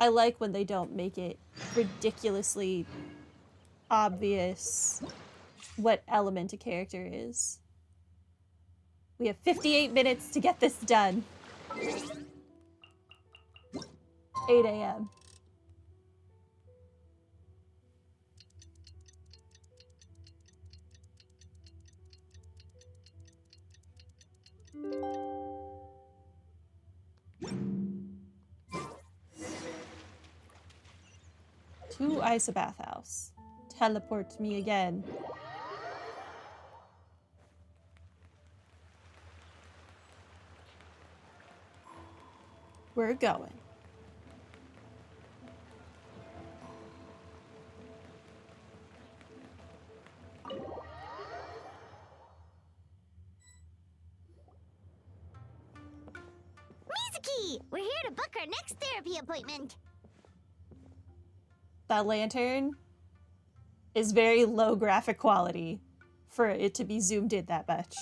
I like when they don't make it ridiculously obvious what element a character is. We have 58 minutes to get this done. 8 a.m. To Isobath House. Teleport me again. We're going. Mizuki! We're here to book our next therapy appointment. That lantern is very low graphic quality for it to be zoomed in that much.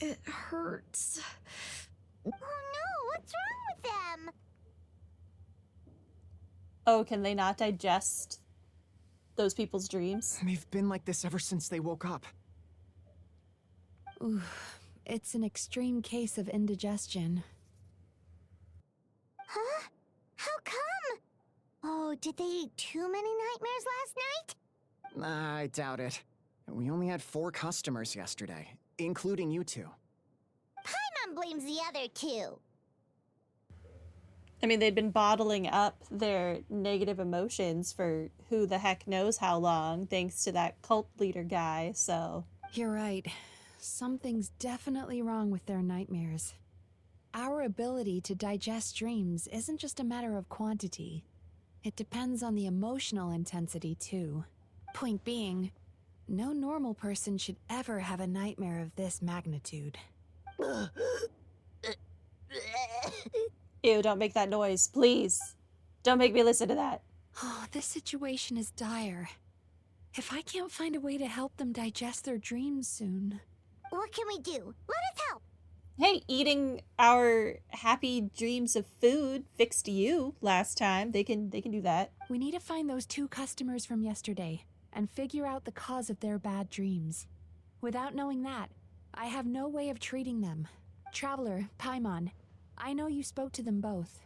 It hurts. Oh no, what's wrong with them? Oh, can they not digest those people's dreams? They've been like this ever since they woke up. Ooh, it's an extreme case of indigestion. Huh? How come? Oh, did they eat too many nightmares last night? I doubt it. We only had 4 customers yesterday, including you two. Paimon blames the other two. I mean, they'd been bottling up their negative emotions for who the heck knows how long, thanks to that cult leader guy, so... You're right. Something's definitely wrong with their nightmares. Our ability to digest dreams isn't just a matter of quantity. It depends on the emotional intensity, too. Point being, no normal person should ever have a nightmare of this magnitude. Ew, don't make that noise, please. Don't make me listen to that. Oh, this situation is dire. If I can't find a way to help them digest their dreams soon... What can we do? Let us help. Hey, eating our happy dreams of food fixed you last time. They can do that. We need to find those 2 customers from yesterday and figure out the cause of their bad dreams. Without knowing that, I have no way of treating them. Traveler, Paimon, I know you spoke to them both.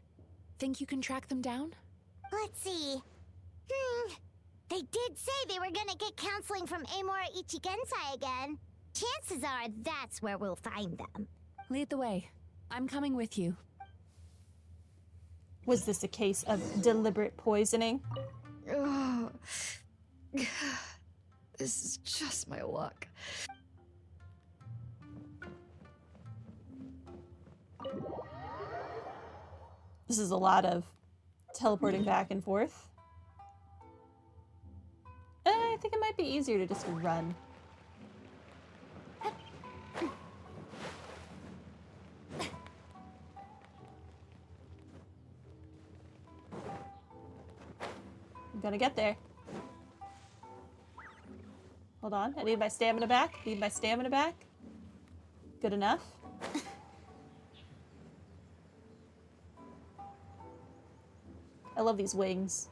Think you can track them down? Let's see. They did say they were gonna get counseling from Amora Ichigensai again. Chances are that's where we'll find them. Lead the way. I'm coming with you. Was this a case of deliberate poisoning? Oh, this is just my luck. This is a lot of teleporting back and forth. I think it might be easier to just run. I'm gonna get there. Hold on, I need my stamina back. Need my stamina back. Good enough. I love these wings.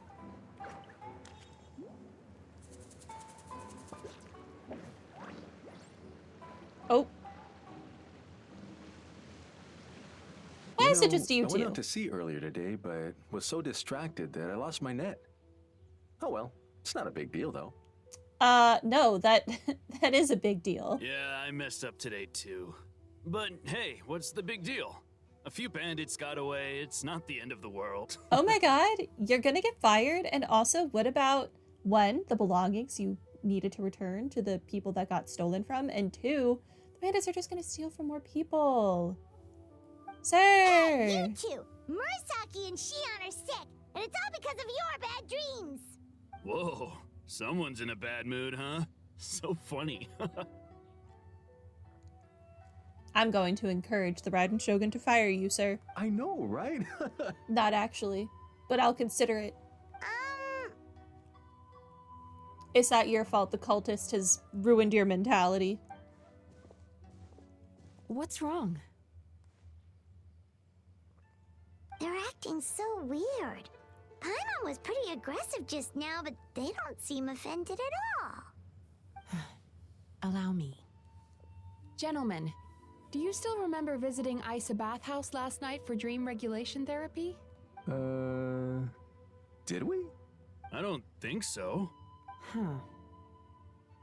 Oh. Why is it just you I went two? out to sea earlier today, but was so distracted that I lost my net. Oh well, it's not a big deal though. No, that is a big deal. Yeah, I messed up today too. But hey, what's the big deal? A few bandits got away, it's not the end of the world. Oh my god, you're gonna get fired? And also, what about, 1, the belongings you needed to return to the people that got stolen from, and 2, the bandits are just gonna steal from more people. Sir! Hey, you two! Murasaki and Shion are sick, and it's all because of your bad dreams. Whoa, someone's in a bad mood, huh? So funny. I'm going to encourage the Raiden Shogun to fire you, sir. I know, right? Not actually, but I'll consider it. Um, It's not your fault the cultist has ruined your mentality. What's wrong? They're acting so weird. Paimon was pretty aggressive just now, but they don't seem offended at all. Allow me. Gentlemen, do you still remember visiting Isa Bathhouse last night for dream regulation therapy? Did we? I don't think so. Huh.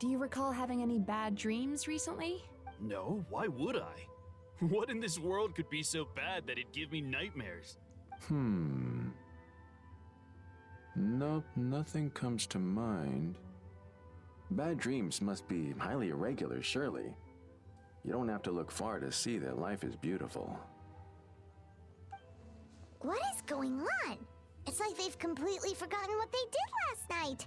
Do you recall having any bad dreams recently? No, why would I? What in this world could be so bad that it'd give me nightmares? Nope, nothing comes to mind. Bad dreams must be highly irregular, surely. You don't have to look far to see that life is beautiful. What is going on? It's like they've completely forgotten what they did last night.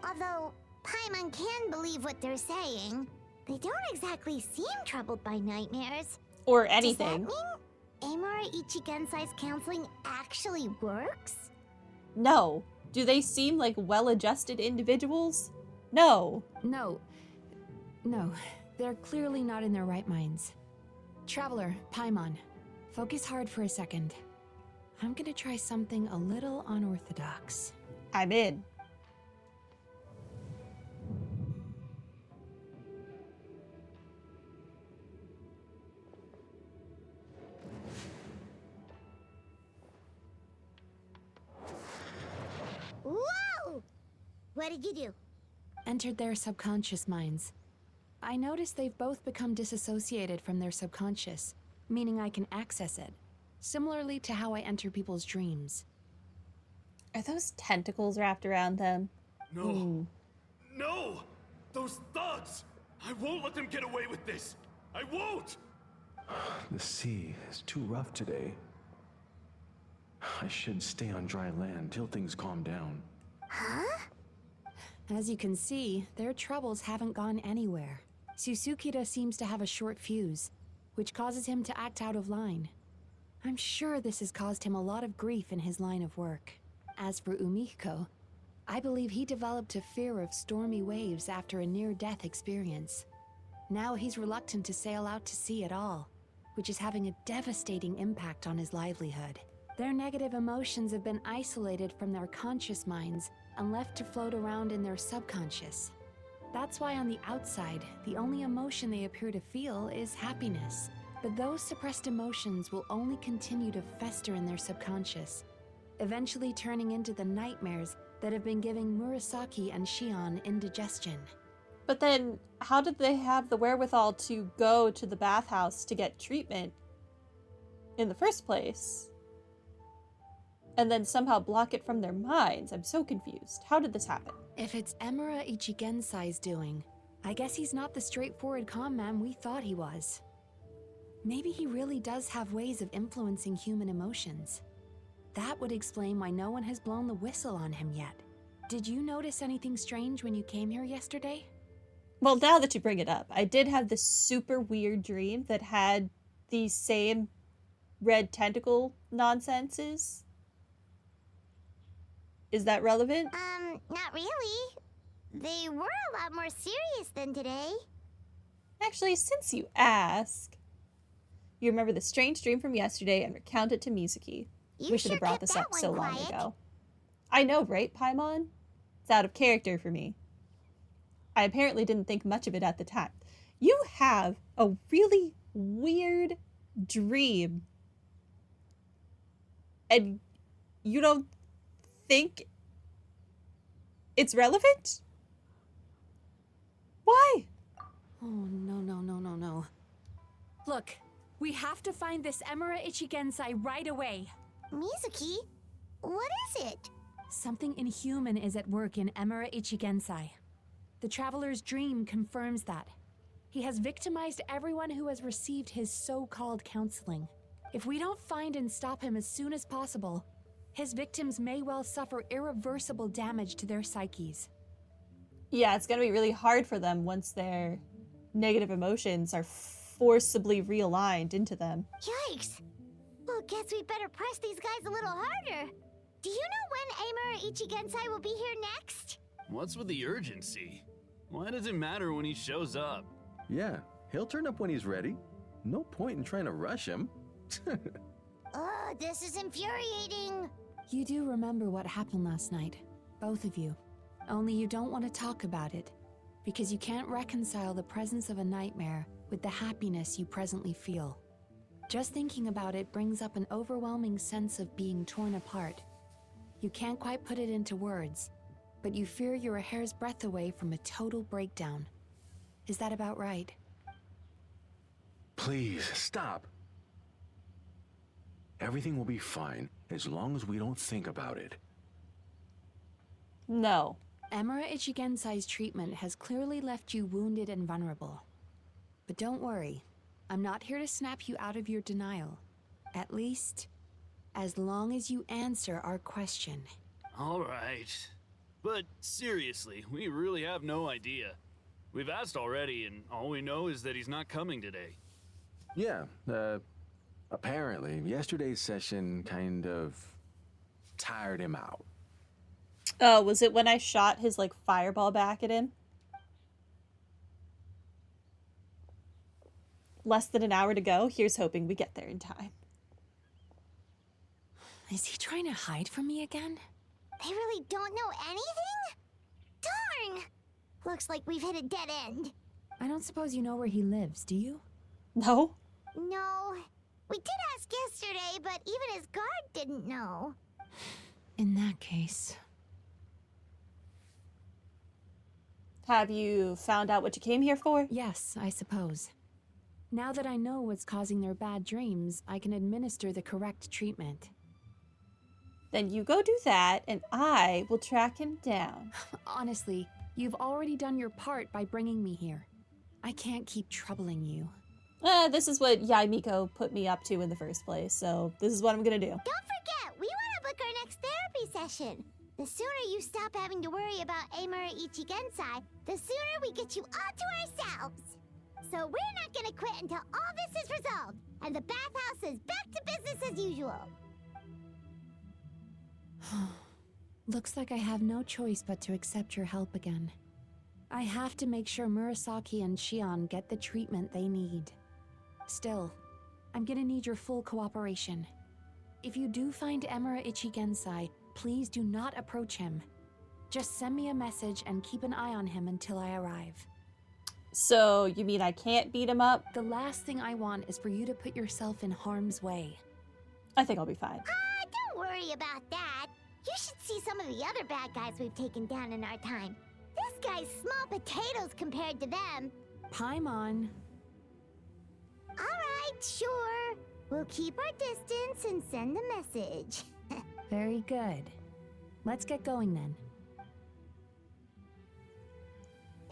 Although Paimon can believe what they're saying, they don't exactly seem troubled by nightmares. Or anything. Does that mean Amora Ichigensai's counseling actually works? No. Do they seem like well-adjusted individuals? No. No. They're clearly not in their right minds. Traveler, Paimon, focus hard for a second. I'm gonna try something a little unorthodox. I'm in. Whoa! What did you do? Entered their subconscious minds. I noticed they've both become disassociated from their subconscious, meaning I can access it, similarly to how I enter people's dreams. Are those tentacles wrapped around them? No. No! Those thugs! I won't let them get away with this! I won't! The sea is too rough today. I should stay on dry land till things calm down. Huh? As you can see, their troubles haven't gone anywhere. Susukira seems to have a short fuse, which causes him to act out of line. I'm sure this has caused him a lot of grief in his line of work. As for Umiko, I believe he developed a fear of stormy waves after a near-death experience. Now he's reluctant to sail out to sea at all, which is having a devastating impact on his livelihood. Their negative emotions have been isolated from their conscious minds and left to float around in their subconscious. That's why on the outside, the only emotion they appear to feel is happiness. But those suppressed emotions will only continue to fester in their subconscious, eventually turning into the nightmares that have been giving Murasaki and Shion indigestion. But then, how did they have the wherewithal to go to the bathhouse to get treatment in the first place? And then somehow block it from their minds? I'm so confused. How did this happen? If it's Emura Ichigensai's doing, I guess he's not the straightforward calm man we thought he was. Maybe he really does have ways of influencing human emotions. That would explain why no one has blown the whistle on him yet. Did you notice anything strange when you came here yesterday? Well, now that you bring it up, I did have this super weird dream that had these same red tentacle nonsenses. Is that relevant? Not really. They were a lot more serious than today. Actually, since you ask, you remember the strange dream from yesterday and recount it to Mizuki. You We should have sure brought kept this that up so one long quiet. ago. I know, right, Paimon? It's out of character for me. I apparently didn't think much of it at the time. You have a really weird dream. And you don't think it's relevant? Why? Oh, no. Look, we have to find this Emura Ichigensai right away. Mizuki, what is it? Something inhuman is at work in Emura Ichigensai. The Traveler's dream confirms that. He has victimized everyone who has received his so-called counseling. If we don't find and stop him as soon as possible, his victims may well suffer irreversible damage to their psyches. Yeah, it's gonna be really hard for them once their negative emotions are forcibly realigned into them. Yikes! Well, guess we better press these guys a little harder. Do you know when Amura Ichigensai will be here next? What's with the urgency? Why does it matter when he shows up? Yeah, he'll turn up when he's ready. No point in trying to rush him. Ugh, this is infuriating. You do remember what happened last night, both of you. Only you don't want to talk about it, because you can't reconcile the presence of a nightmare with the happiness you presently feel. Just thinking about it brings up an overwhelming sense of being torn apart. You can't quite put it into words, but you fear you're a hair's breadth away from a total breakdown. Is that about right? Please, stop. Everything will be fine as long as we don't think about it. No. Emira Ichigensai's treatment has clearly left you wounded and vulnerable. But don't worry, I'm not here to snap you out of your denial. At least, as long as you answer our question. All right. But seriously, we really have no idea. We've asked already, and all we know is that he's not coming today. Yeah, apparently, yesterday's session kind of tired him out. Oh, was it when I shot his, like, fireball back at him? Less than an hour to go. Here's hoping we get there in time. Is he trying to hide from me again? They really don't know anything? Darn! Looks like we've hit a dead end. I don't suppose you know where he lives, do you? No? No. We did ask yesterday, but even his guard didn't know. In that case... Have you found out what you came here for? Yes, I suppose. Now that I know what's causing their bad dreams, I can administer the correct treatment. Then you go do that, and I will track him down. Honestly, you've already done your part by bringing me here. I can't keep troubling you. This is what Yai Miko put me up to in the first place, so this is what I'm gonna do. Don't forget, we want to book our next therapy session. The sooner you stop having to worry about Amura Ichigensai, the sooner we get you all to ourselves. So we're not gonna quit until all this is resolved, and the bathhouse is back to business as usual. Looks like I have no choice but to accept your help again. I have to make sure Murasaki and Shion get the treatment they need. Still, I'm gonna need your full cooperation. If you do find Emura Ichigensai, please do not approach him. Just send me a message and keep an eye on him until I arrive. So, you mean I can't beat him up? The last thing I want is for you to put yourself in harm's way. I think I'll be fine. Don't worry about that. You should see some of the other bad guys we've taken down in our time. This guy's small potatoes compared to them. Paimon. Alright, sure. We'll keep our distance and send the message. Very good. Let's get going then.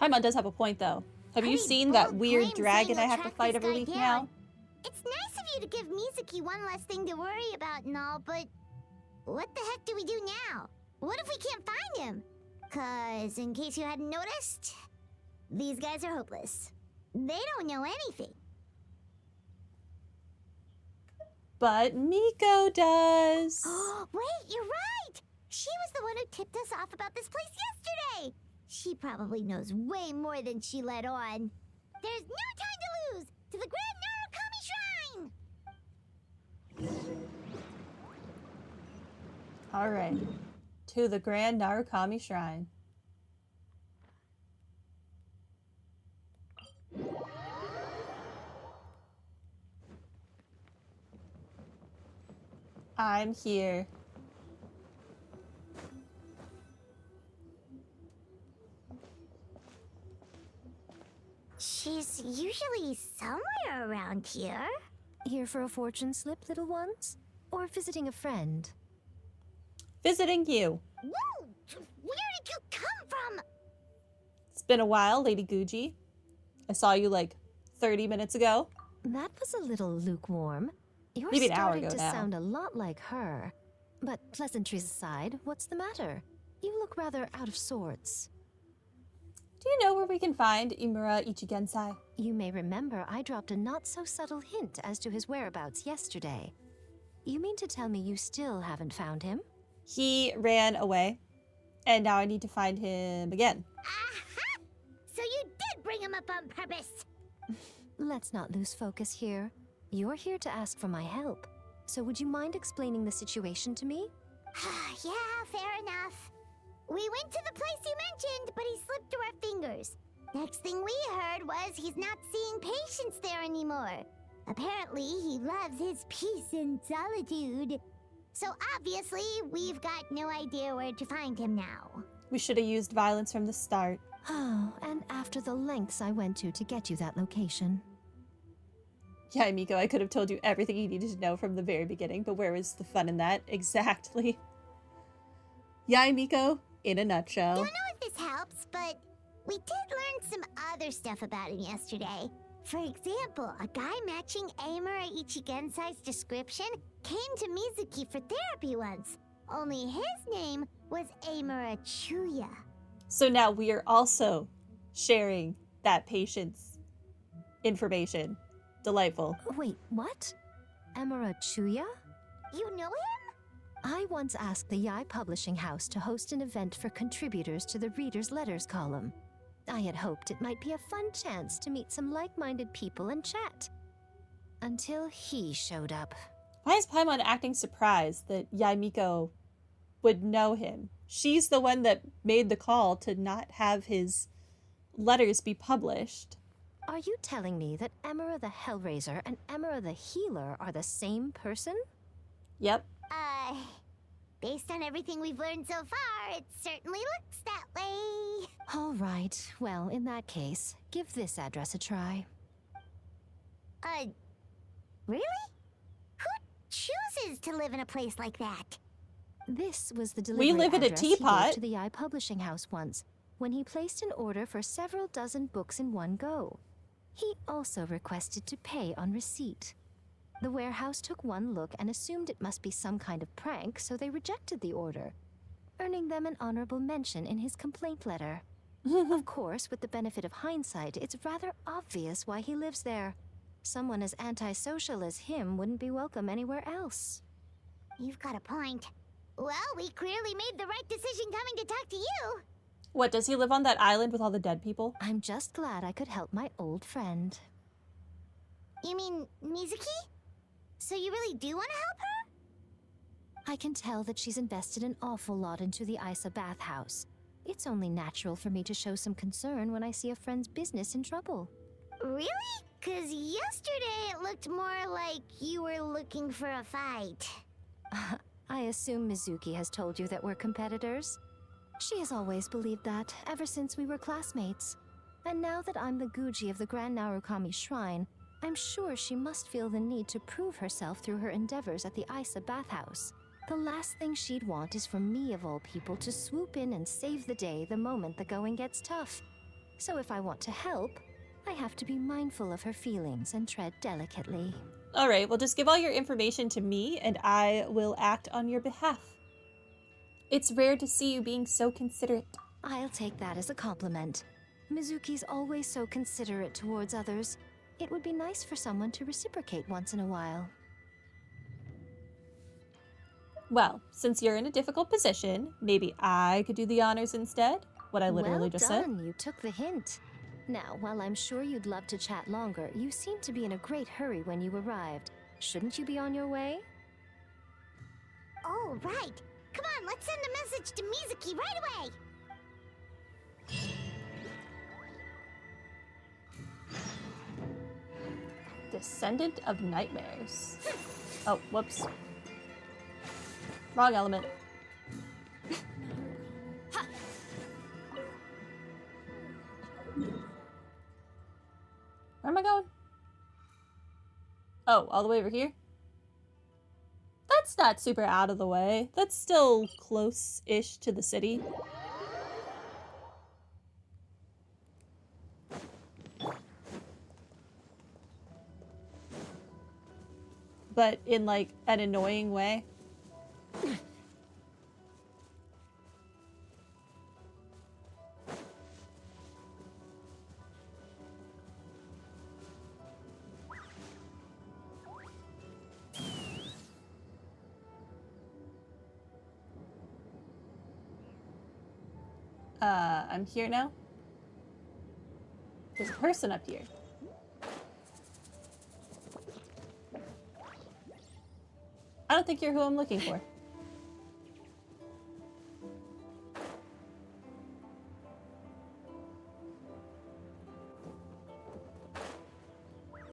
Paimon does have a point, though. Have you seen that weird dragon I have to fight every week now? It's nice of you to give Mizuki one less thing to worry about and all, but what the heck do we do now? What if we can't find him? 'Cause, in case you hadn't noticed, these guys are hopeless. They don't know anything. But Miko does. Wait, you're right! She was the one who tipped us off about this place yesterday! She probably knows way more than she let on. There's no time to lose! To the Grand Narukami Shrine! All right. To the Grand Narukami Shrine. I'm here. She's usually somewhere around here. Here for a fortune slip, little ones? Or visiting a friend? Visiting you. Whoa! Where did you come from? It's been a while, Lady Guji. I saw you like 30 minutes ago. That was a little lukewarm. You're Maybe an hour starting ago to now. sound a lot like her. But pleasantries aside, what's the matter? You look rather out of sorts. Do you know where we can find Imura Ichigensai? You may remember I dropped a not-so-subtle hint as to his whereabouts yesterday. You mean to tell me you still haven't found him? He ran away, and now I need to find him again. Aha! So you did bring him up on purpose! let's not lose focus here. You're here to ask for my help. So would you mind explaining the situation to me? Yeah, fair enough. We went to the place you mentioned, but he slipped through our fingers. Next thing we heard was he's not seeing patients there anymore. Apparently, he loves his peace and solitude. So obviously, we've got no idea where to find him now. We should have used violence from the start. Oh, and after the lengths I went to get you that location. Yeah, Miko, I could have told you everything you needed to know from the very beginning, but where was the fun in that? Exactly. Yeah, Miko, in a nutshell. Don't know if this helps, but we did learn some other stuff about him yesterday. For example, a guy matching Amura Ichigensai's description came to Mizuki for therapy once. Only his name was Amura Chuya. So now we are also sharing that patient's information. Delightful. Wait, what? Amura Chuya? You know him? I once asked the Yai Publishing House to host an event for contributors to the Reader's Letters column. I had hoped it might be a fun chance to meet some like-minded people and chat. Until he showed up. Why is Paimon acting surprised that Yaimiko would know him? She's the one that made the call to not have his letters be published. Are you telling me that Amura the Hellraiser and Amura the Healer are the same person? Yep. Based on everything we've learned so far, it certainly looks that way. All right. Well, in that case, give this address a try. Really? Who chooses to live in a place like that? This was the delivery live in a address he gave teapot. to the Yai Publishing House once, when he placed an order for several dozen books in one go. He also requested to pay on receipt. The warehouse took one look and assumed it must be some kind of prank, so they rejected the order, earning them an honorable mention in his complaint letter. Of course, with the benefit of hindsight, it's rather obvious why he lives there. Someone as antisocial as him wouldn't be welcome anywhere else. You've got a point. Well, we clearly made the right decision coming to talk to you. What, does he live on that island with all the dead people? I'm just glad I could help my old friend. You mean Mizuki? So you really do want to help her? I can tell that she's invested an awful lot into the Isa bathhouse. It's only natural for me to show some concern when I see a friend's business in trouble. Really? 'Cause yesterday it looked more like you were looking for a fight. I assume Mizuki has told you that we're competitors? She has always believed that, ever since we were classmates. And now that I'm the Guji of the Grand Narukami Shrine, I'm sure she must feel the need to prove herself through her endeavors at the Isa bathhouse. The last thing she'd want is for me, of all people, to swoop in and save the day the moment the going gets tough. So if I want to help, I have to be mindful of her feelings and tread delicately. All right, well, just give all your information to me and I will act on your behalf. It's rare to see you being so considerate. I'll take that as a compliment. Mizuki's always so considerate towards others. It would be nice for someone to reciprocate once in a while. Well, since you're in a difficult position, maybe I could do the honors instead? What I literally just said. Well done, you took the hint. Now, while I'm sure you'd love to chat longer, you seemed to be in a great hurry when you arrived. Shouldn't you be on your way? Oh, right. Come on, let's send a message to Mizuki right away. Descendant of Nightmares. Oh, whoops. Wrong element. Where am I going? Oh, all the way over here? That's not super out of the way. That's still close-ish to the city. But in, like, an annoying way. I'm here now. There's a person up here. I don't think you're who I'm looking for.